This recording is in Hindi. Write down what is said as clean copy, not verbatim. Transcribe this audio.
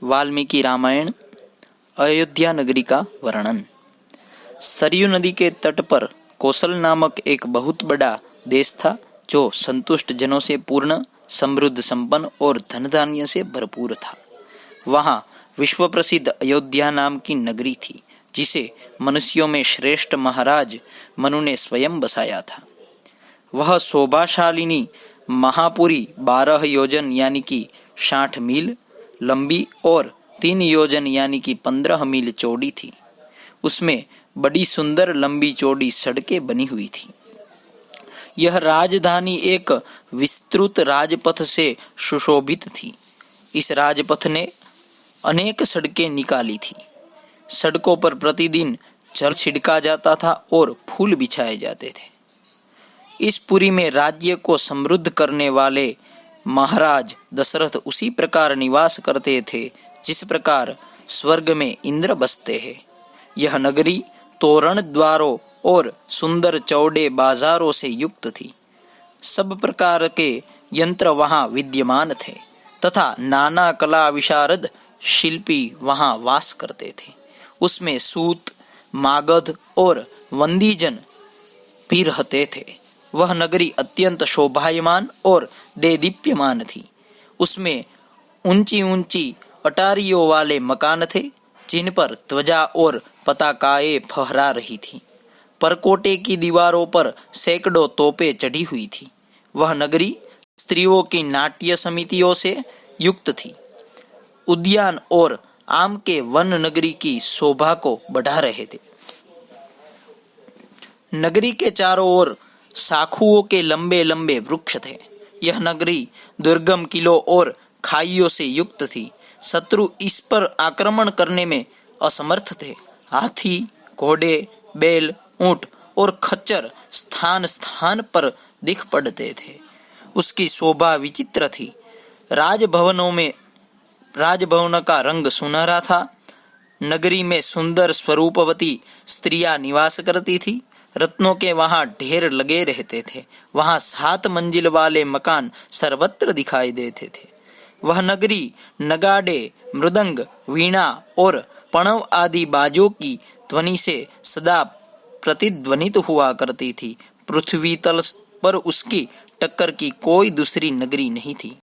वाल्मीकि रामायण अयोध्या नगरी का वर्णन। सरयू नदी के तट पर कौशल नामक एक बहुत बड़ा देश था, जो संतुष्ट जनों से पूर्ण, समृद्ध, संपन्न और धन धान्य से भरपूर था। वहाँ विश्व प्रसिद्ध अयोध्या नाम की नगरी थी, जिसे मनुष्यों में श्रेष्ठ महाराज मनु ने स्वयं बसाया था। वह शोभाशालिनी महापुरी 12 योजन यानी कि 60 मील लंबी और 3 योजन यानी कि 15 मील चौड़ी थी। उसमें बड़ी सुंदर लंबी चौड़ी सड़कें बनी हुई थी। यह राजधानी एक विस्तृत राजपथ से सुशोभित थी। इस राजपथ ने अनेक सड़कें निकाली थी। सड़कों पर प्रतिदिन जल छिड़का जाता था और फूल बिछाए जाते थे। इस पुरी में राज्य को समृद्ध करने वाले महाराज दशरथ उसी प्रकार निवास करते थे जिस प्रकार स्वर्ग में इंद्र बसते हैं। यह नगरी तोरण द्वारों और सुंदर चौड़े बाजारों से युक्त थी। सब प्रकार के यंत्र वहां विद्यमान थे तथा नाना कला विशारद शिल्पी वहां वास करते थे। उसमें सूत, मागध और वंदीजन भी रहते थे। वह नगरी अत्यंत शोभायमान और देदीप्यमान थी। उसमें ऊंची ऊंची अटारियों वाले मकान थे, जिन पर ध्वजा और पताकाएं फहरा रही थी। परकोटे की दीवारों पर सैकड़ों तोपें चढ़ी हुई थी। वह नगरी स्त्रियों की नाट्य समितियों से युक्त थी। उद्यान और आम के वन नगरी की शोभा को बढ़ा रहे थे। नगरी के चारों ओर शाखुओं के लंबे लंबे वृक्ष थे। यह नगरी दुर्गम किलों और खाइयों से युक्त थी। शत्रु इस पर आक्रमण करने में असमर्थ थे। हाथी, घोड़े, बैल, ऊंट और खच्चर स्थान स्थान पर दिख पड़ते थे। उसकी शोभा विचित्र थी। राजभवन का रंग सुनहरा था। नगरी में सुंदर स्वरूपवती स्त्रियां निवास करती थी। रत्नों के वहां ढेर लगे रहते थे। वहां 7 मंजिल वाले मकान सर्वत्र दिखाई देते थे। वह नगरी नगाड़े, मृदंग, वीणा और पणव आदि बाजों की ध्वनि से सदा प्रतिध्वनित हुआ करती थी। पृथ्वी तल पर उसकी टक्कर की कोई दूसरी नगरी नहीं थी।